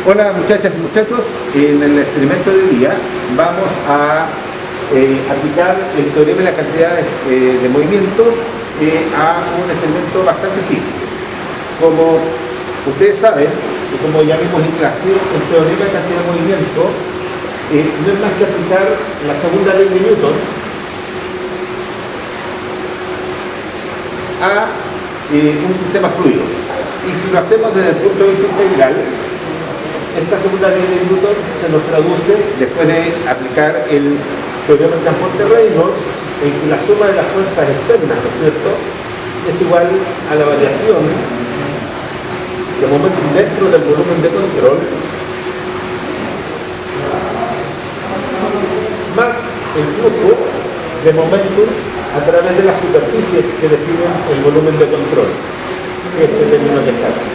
Hola muchachas y muchachos, en el experimento de hoy día vamos a aplicar el teorema de la cantidad de movimientos a un experimento bastante simple. Como ustedes saben, y como ya vimos en clase, el teorema de la cantidad de movimiento no es más que aplicar la segunda ley de Newton a un sistema fluido. Y si lo hacemos desde el punto de vista integral, esta segunda ley de Newton se nos traduce, después de aplicar el teorema del transporte de Reynolds, en que la suma de las fuerzas externas, ¿no es cierto?, es igual a la variación de momentum dentro del volumen de control más el flujo de momentum a través de las superficies que definen el volumen de control, este término que está acá.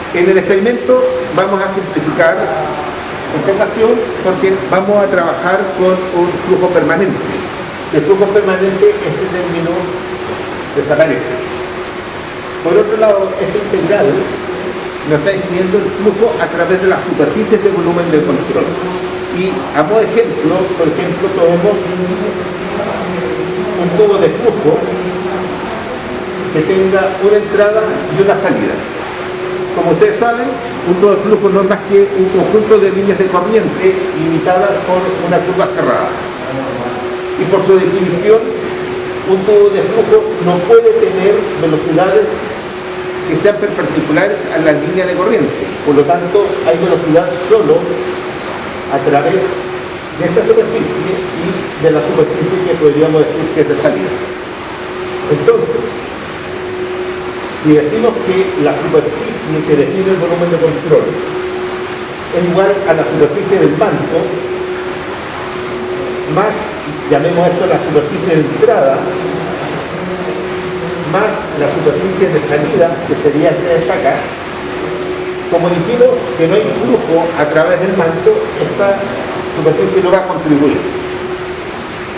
En el experimento vamos a simplificar esta ocasión porque vamos a trabajar con un flujo permanente. El flujo permanente, este término desaparece. Por otro lado, este integral nos está definiendo el flujo a través de las superficies de volumen de control. Y a modo de ejemplo, por ejemplo, tomemos un tubo de flujo que tenga una entrada y una salida. Como ustedes saben, un tubo de flujo no es más que un conjunto de líneas de corriente limitadas por una curva cerrada. Y por su definición, un tubo de flujo no puede tener velocidades que sean perpendiculares a la línea de corriente. Por lo tanto, hay velocidad solo a través de esta superficie y de la superficie que podríamos decir que es de salida. Entonces, si decimos que la superficie que define el volumen de control es igual a la superficie del manto, más, llamemos esto la superficie de entrada, más la superficie de salida, que sería esta acá, como dijimos que no hay flujo a través del manto, esta superficie no va a contribuir.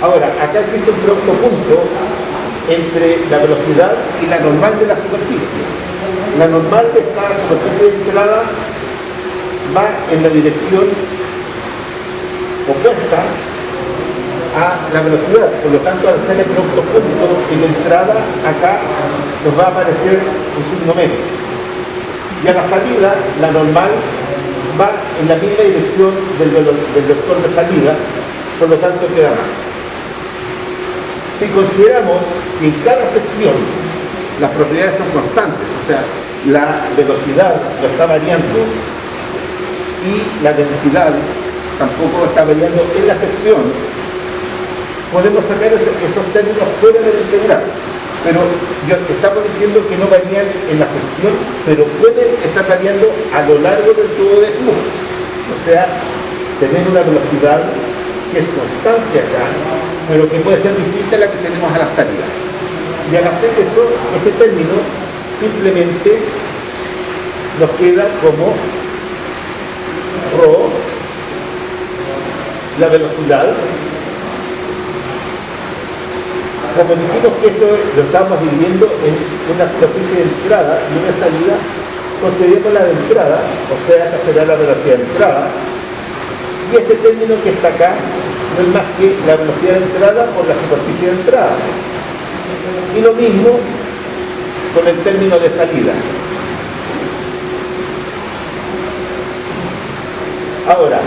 Ahora, acá existe un producto punto entre la velocidad y la normal de la superficie. La normal de esta superficie de entrada va en la dirección opuesta a la velocidad, por lo tanto al ser el producto punto en la entrada acá nos va a aparecer un signo menos. Y a la salida, la normal va en la misma dirección del vector de salida, por lo tanto queda más. Si consideramos que en cada sección las propiedades son constantes, o sea, la velocidad no está variando y la densidad tampoco está variando en la sección, podemos sacar esos términos fuera del integral. Pero estamos diciendo que no varían en la sección, pero pueden estar variando a lo largo del tubo de flujo. O sea, tener una velocidad que es constante acá, pero que puede ser distinta a la que tenemos a la salida. Y al hacer eso, este término simplemente nos queda como ρ, la velocidad. Como dijimos que esto lo estamos dividiendo en una superficie de entrada y una salida, consideremos la de entrada, o sea, esta será la velocidad de entrada, y este término que está acá no es más que la velocidad de entrada por la superficie de entrada. Y lo mismo con el término de salida. Ahora,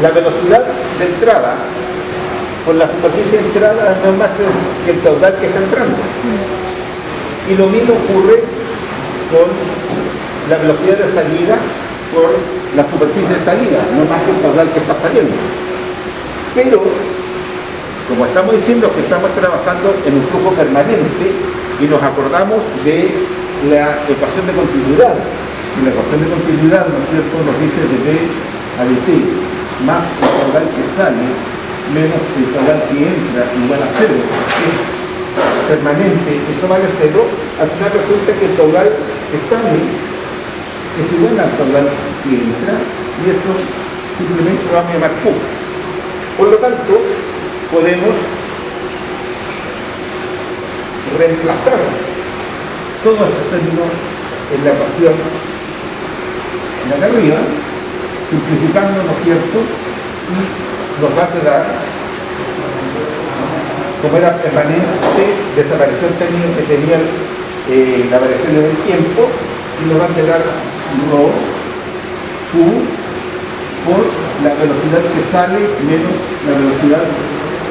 la velocidad de entrada por la superficie de entrada no es más que el caudal que está entrando. Y lo mismo ocurre con la velocidad de salida por la superficie de salida, no más que el caudal que está saliendo. Pero, como estamos diciendo que estamos trabajando en un flujo permanente y nos acordamos de la ecuación de continuidad, y la ecuación de continuidad, ¿no es cierto?, nos dice de B a dt más el caudal que sale menos el caudal que entra igual a 0, que es permanente, eso vale 0, al final resulta que el caudal que sale es igual al caudal que entra, y eso simplemente lo vamos a llamar Q. Por lo tanto, podemos reemplazar todos estos términos en la ecuación de acá arriba, simplificando, ¿no es cierto? Y nos va a quedar, como era permanente, desapareció el término que tenía la variación en el tiempo, y nos va a quedar rho Q por la velocidad que sale menos la velocidad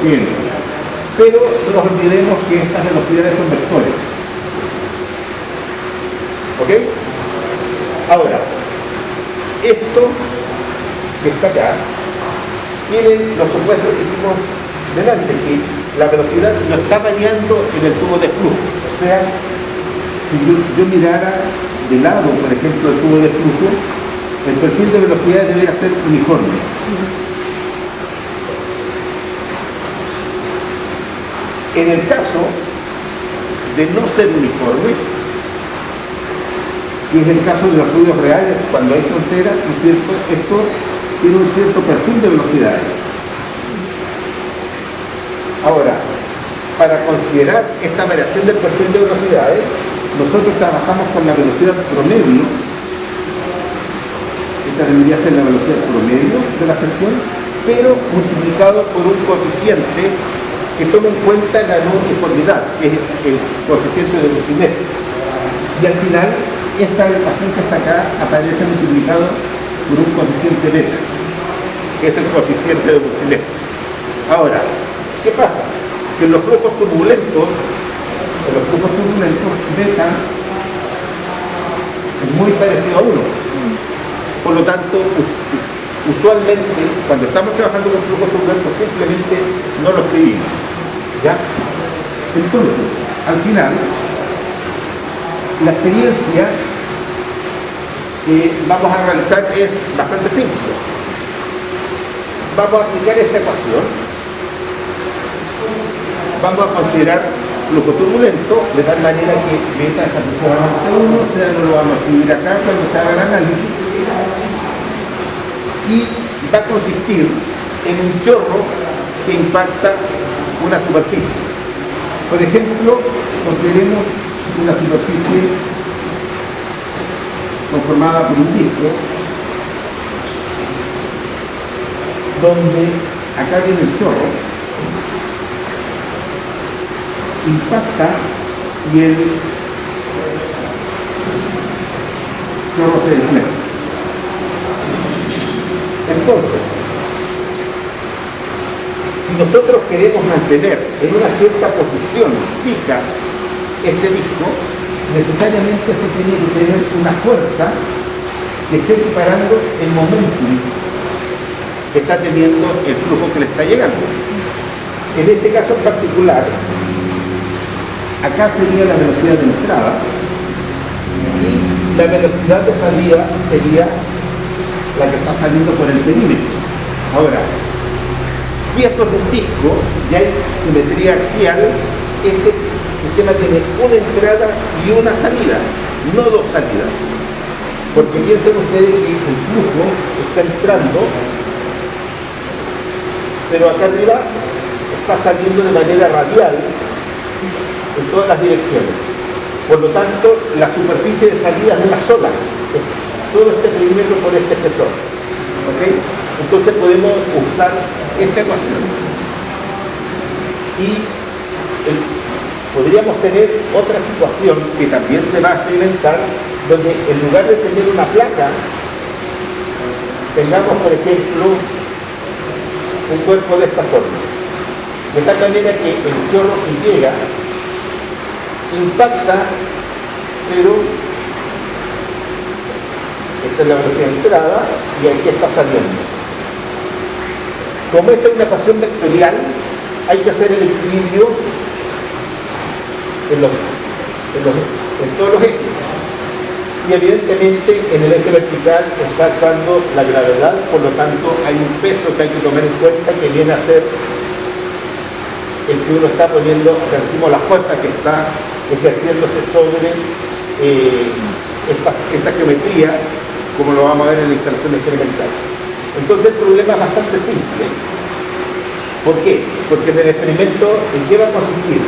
que entra. Pero no nos olvidemos que estas velocidades son vectores. ¿Ok? Ahora, esto que está acá tiene los supuestos que hicimos delante, que la velocidad no está variando en el tubo de flujo. O sea, si yo mirara de lado, por ejemplo, el tubo de flujo, el perfil de velocidad debería ser uniforme. En el caso de no ser uniforme, y es el caso de los fluidos reales, cuando hay fronteras, ¿no es cierto? Esto tiene un cierto perfil de velocidades. Ahora, para considerar esta variación del perfil de velocidades, nosotros trabajamos con la velocidad promedio. Esta debería ser la velocidad promedio de la sección, pero multiplicado por un coeficiente que tome en cuenta la no uniformidad, que es el coeficiente de Brussinet. Y al final, esta ecuación que está acá aparece multiplicado por un coeficiente beta, que es el coeficiente de Brussinet. Ahora, ¿qué pasa? Que en los flujos turbulentos, beta es muy parecido a 1. Por lo tanto, usualmente, cuando estamos trabajando con flujos turbulentos, simplemente no lo escribimos. ¿Ya? Entonces, al final, la experiencia que vamos a realizar es bastante simple. Vamos a aplicar esta ecuación. Vamos a considerar flujo turbulento, de tal manera que beta es aproximadamente 1, o sea, no lo vamos a escribir acá cuando se haga el análisis. Y va a consistir en un chorro que impacta una superficie. Por ejemplo, consideremos una superficie conformada por un disco, donde acá viene el chorro, impacta y el chorro se deflea. Entonces, si nosotros queremos mantener en una cierta posición fija este disco, necesariamente eso tiene que tener una fuerza que esté equiparando el momentum que está teniendo el flujo que le está llegando. En este caso en particular, acá sería la velocidad de entrada y la velocidad de salida sería la que está saliendo por el perímetro. Ahora, si esto es un disco y hay simetría axial, este sistema tiene una entrada y una salida, no dos salidas. Porque piensen ustedes que el flujo está entrando, pero acá arriba está saliendo de manera radial en todas las direcciones. Por lo tanto, la superficie de salida es una sola. Todo este perímetro por este espesor. ¿Okay? Entonces podemos usar esta ecuación. Y podríamos tener otra situación que también se va a experimentar, donde en lugar de tener una placa, tengamos, por ejemplo, un cuerpo de esta forma. De tal manera que el chorro que llega impacta, pero esta es la velocidad de entrada y aquí está saliendo. Como esta es una ecuación vectorial, hay que hacer el equilibrio en todos los ejes. Y evidentemente en el eje vertical está actuando la gravedad, por lo tanto hay un peso que hay que tomar en cuenta que viene a ser el que uno está poniendo encima, la fuerza que está ejerciéndose sobre esta geometría, como lo vamos a ver en la instalación experimental. Entonces el problema es bastante simple. ¿Por qué? Porque en el experimento, ¿en qué va a consistir?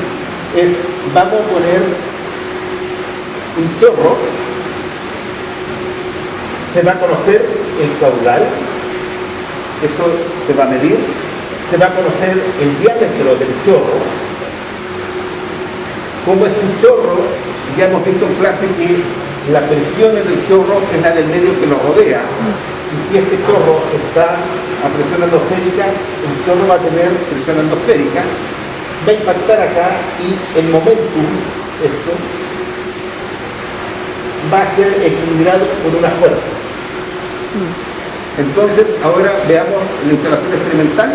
Vamos a poner un chorro se va a conocer el caudal, eso se va a medir, se va a conocer el diámetro del chorro. Como es un chorro, ya hemos visto en clase que la presión en el chorro es la del medio que lo rodea. Y si este chorro está a presión atmosférica, el chorro va a tener presión atmosférica, va a impactar acá y el momentum, esto, va a ser equilibrado por una fuerza. Entonces, ahora veamos la instalación experimental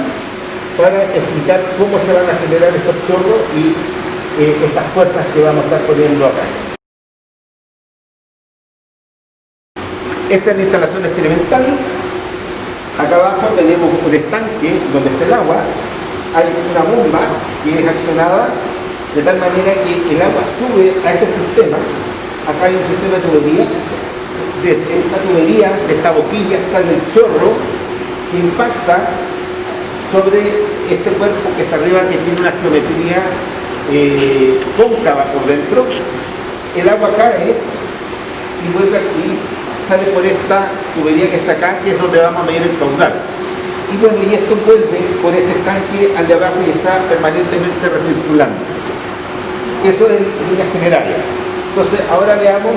para explicar cómo se van a generar estos chorros y estas fuerzas que vamos a estar poniendo acá. Esta es la instalación experimental. Acá abajo tenemos un estanque donde está el agua. Hay una bomba que es accionada de tal manera que el agua sube a este sistema. Acá hay un sistema de tuberías. De esta tubería, de esta boquilla, sale el chorro que impacta sobre este cuerpo que está arriba, que tiene una geometría cóncava por dentro. El agua cae y vuelve aquí, sale por esta tubería que está acá, que es donde vamos a medir el caudal. Y bueno, y esto vuelve por este estanque al de abajo y está permanentemente recirculando. Esto es en líneas generales. Entonces, ahora veamos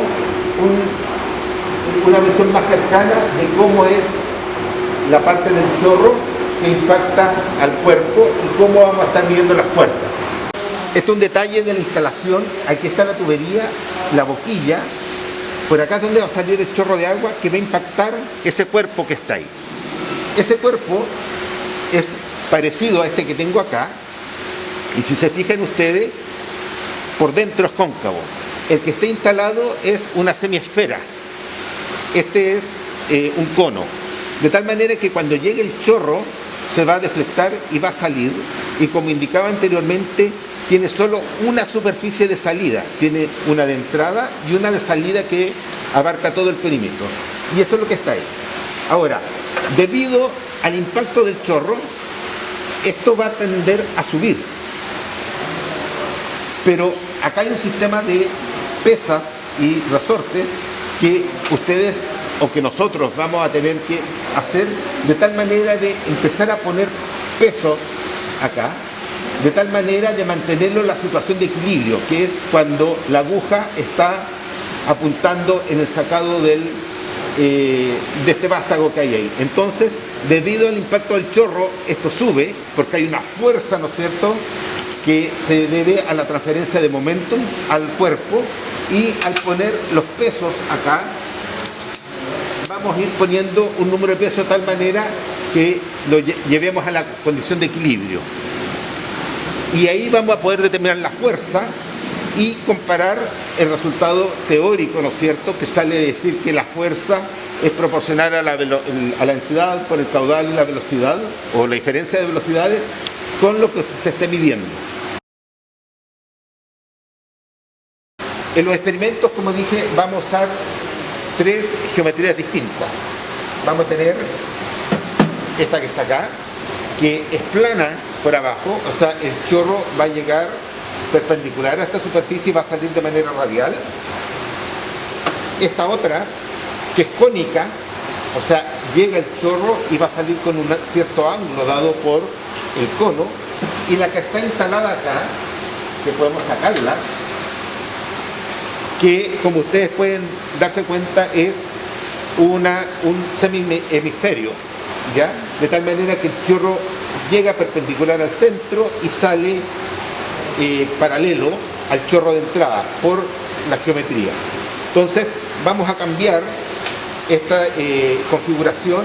una visión más cercana de cómo es la parte del chorro que impacta al cuerpo y cómo vamos a estar midiendo las fuerzas. Este es un detalle de la instalación. Aquí está la tubería, la boquilla. Por acá es donde va a salir el chorro de agua que va a impactar ese cuerpo que está ahí. Ese cuerpo es parecido a este que tengo acá, y si se fijan ustedes, por dentro es cóncavo. El que está instalado es una semiesfera. Este es un cono. De tal manera que cuando llegue el chorro se va a deflectar y va a salir, y como indicaba anteriormente, tiene solo una superficie de salida, tiene una de entrada y una de salida que abarca todo el perímetro. Y eso es lo que está ahí. Ahora, debido al impacto del chorro, esto va a tender a subir. Pero acá hay un sistema de pesas y resortes que ustedes o que nosotros vamos a tener que hacer de tal manera de empezar a poner pesos acá, de tal manera de mantenerlo en la situación de equilibrio, que es cuando la aguja está apuntando en el sacado de este vástago que hay ahí. Entonces, debido al impacto del chorro, esto sube, porque hay una fuerza, ¿no es cierto?, que se debe a la transferencia de momentum al cuerpo, y al poner los pesos acá, vamos a ir poniendo un número de pesos de tal manera que lo llevemos a la condición de equilibrio. Y ahí vamos a poder determinar la fuerza y comparar el resultado teórico, ¿no es cierto?, que sale de decir que la fuerza es proporcional a la densidad por el caudal y la velocidad, o la diferencia de velocidades, con lo que se esté midiendo. En los experimentos, como dije, vamos a usar tres geometrías distintas. Vamos a tener esta que está acá, que es plana por abajo, o sea, el chorro va a llegar perpendicular a esta superficie y va a salir de manera radial. Esta otra, que es cónica, o sea, llega el chorro y va a salir con un cierto ángulo dado por el cono. Y la que está instalada acá, que podemos sacarla, que como ustedes pueden darse cuenta es un semi-hemisferio, ¿ya? De tal manera que el chorro llega perpendicular al centro y sale paralelo al chorro de entrada por la geometría. Entonces vamos a cambiar esta configuración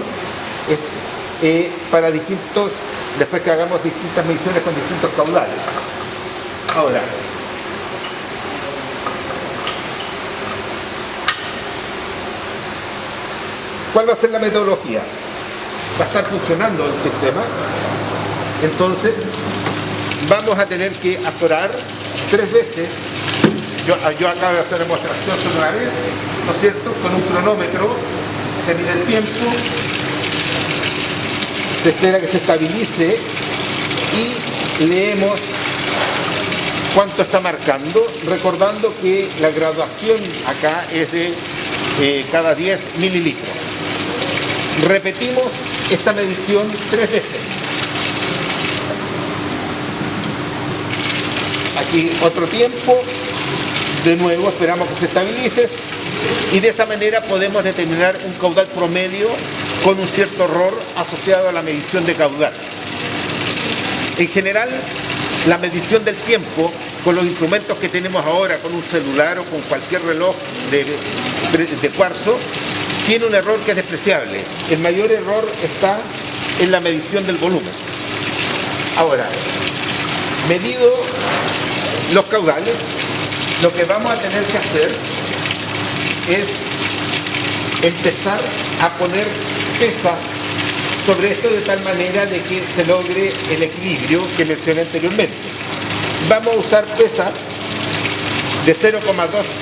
para distintos, después que hagamos distintas mediciones con distintos caudales. Ahora, ¿cuál va a ser la metodología? Va a estar funcionando el sistema, entonces vamos a tener que azorar 3 veces. Yo acabo de hacer demostración solo una vez, ¿no es cierto? Con un cronómetro se mide el tiempo, se espera que se estabilice y leemos cuánto está marcando, recordando que la graduación acá es de cada 10 mililitros. Repetimos esta medición 3 veces. Aquí otro tiempo. De nuevo esperamos que se estabilice y de esa manera podemos determinar un caudal promedio con un cierto error asociado a la medición de caudal. En general, la medición del tiempo con los instrumentos que tenemos ahora, con un celular o con cualquier reloj de cuarzo, tiene un error que es despreciable. El mayor error está en la medición del volumen. Ahora, medido los caudales, lo que vamos a tener que hacer es empezar a poner pesas sobre esto de tal manera de que se logre el equilibrio que mencioné anteriormente. Vamos a usar pesas de 0,2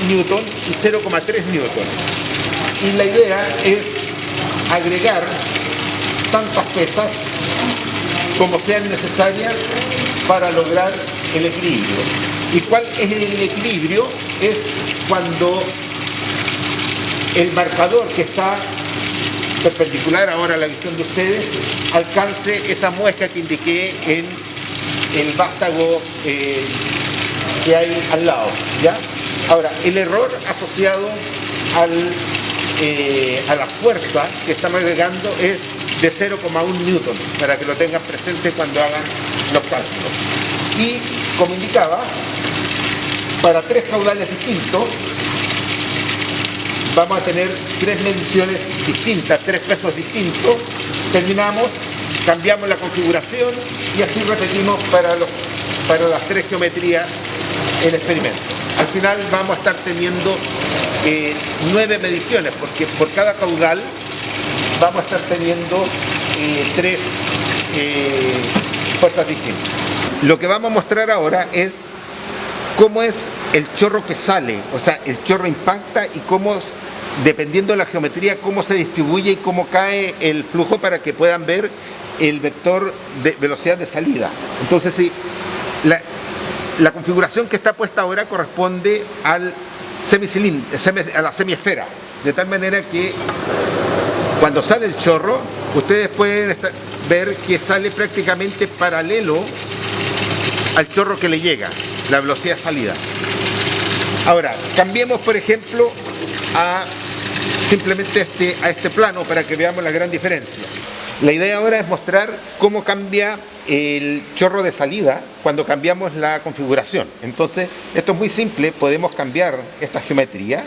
newton y 0,3 newton. Y la idea es agregar tantas pesas como sean necesarias para lograr el equilibrio. ¿Y cuál es el equilibrio? Es cuando el marcador que está perpendicular ahora a la visión de ustedes alcance esa muesca que indiqué en el vástago que hay al lado, ¿ya? Ahora, el error asociado a la fuerza que estamos agregando es de 0,1 newton, para que lo tengan presente cuando hagan los cálculos. Y, como indicaba, para 3 caudales distintos, vamos a tener 3 mediciones distintas, 3 pesos distintos. Terminamos, cambiamos la configuración y así repetimos para las 3 geometrías el experimento. Al final vamos a estar teniendo 9 mediciones, porque por cada caudal vamos a estar teniendo 3 fuerzas distintas. Lo que vamos a mostrar ahora es cómo es el chorro que sale, o sea, el chorro impacta y cómo, dependiendo de la geometría, cómo se distribuye y cómo cae el flujo para que puedan ver el vector de velocidad de salida. Entonces, sí, la configuración que está puesta ahora corresponde al a la semiesfera, de tal manera que cuando sale el chorro, ustedes pueden ver que sale prácticamente paralelo al chorro que le llega, la velocidad de salida. Ahora, cambiemos, por ejemplo, simplemente a este plano para que veamos la gran diferencia. La idea ahora es mostrar cómo cambia el chorro de salida cuando cambiamos la configuración. Entonces, esto es muy simple, podemos cambiar esta geometría.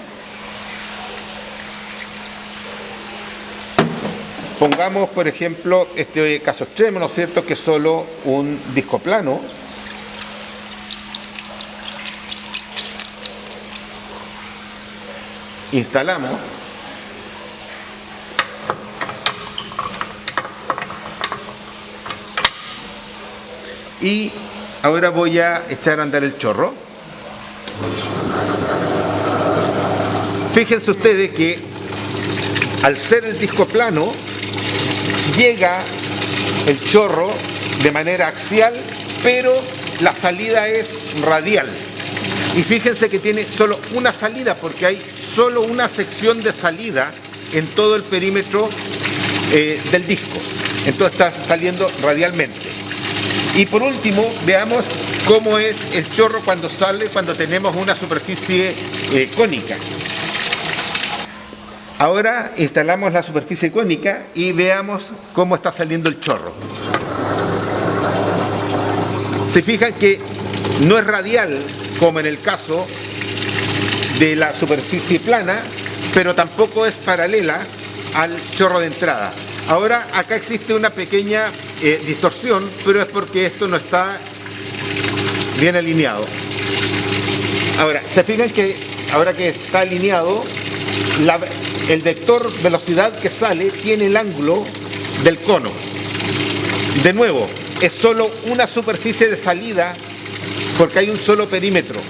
Pongamos, por ejemplo, este caso extremo, ¿no es cierto?, que es solo un disco plano. Instalamos. Y ahora voy a echar a andar el chorro. Fíjense ustedes que al ser el disco plano, llega el chorro de manera axial, pero la salida es radial. Y fíjense que tiene solo una salida, porque hay solo una sección de salida en todo el perímetro del disco. Entonces está saliendo radialmente. Y por último, veamos cómo es el chorro cuando sale, cuando tenemos una superficie cónica. Ahora instalamos la superficie cónica y veamos cómo está saliendo el chorro. Se fijan que no es radial, como en el caso de la superficie plana, pero tampoco es paralela al chorro de entrada. Ahora acá existe una pequeña distorsión, pero es porque esto no está bien alineado. Ahora, se fijan que ahora que está alineado, el vector velocidad que sale tiene el ángulo del cono. De nuevo, es solo una superficie de salida porque hay un solo perímetro.